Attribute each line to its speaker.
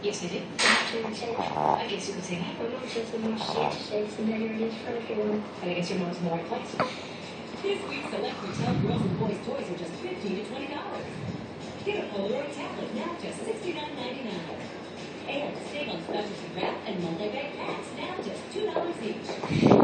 Speaker 1: Yes, I do. I guess you could say that.
Speaker 2: My mom says the more she has to say, the better it is for everyone.
Speaker 1: But I guess your mom's in the right place.
Speaker 3: This week, select retail girls and boys toys are just $15 to $20. Get a Polaroid tablet now just $69.99. And save on specialty wrap and multi-bag packs now just $2 each.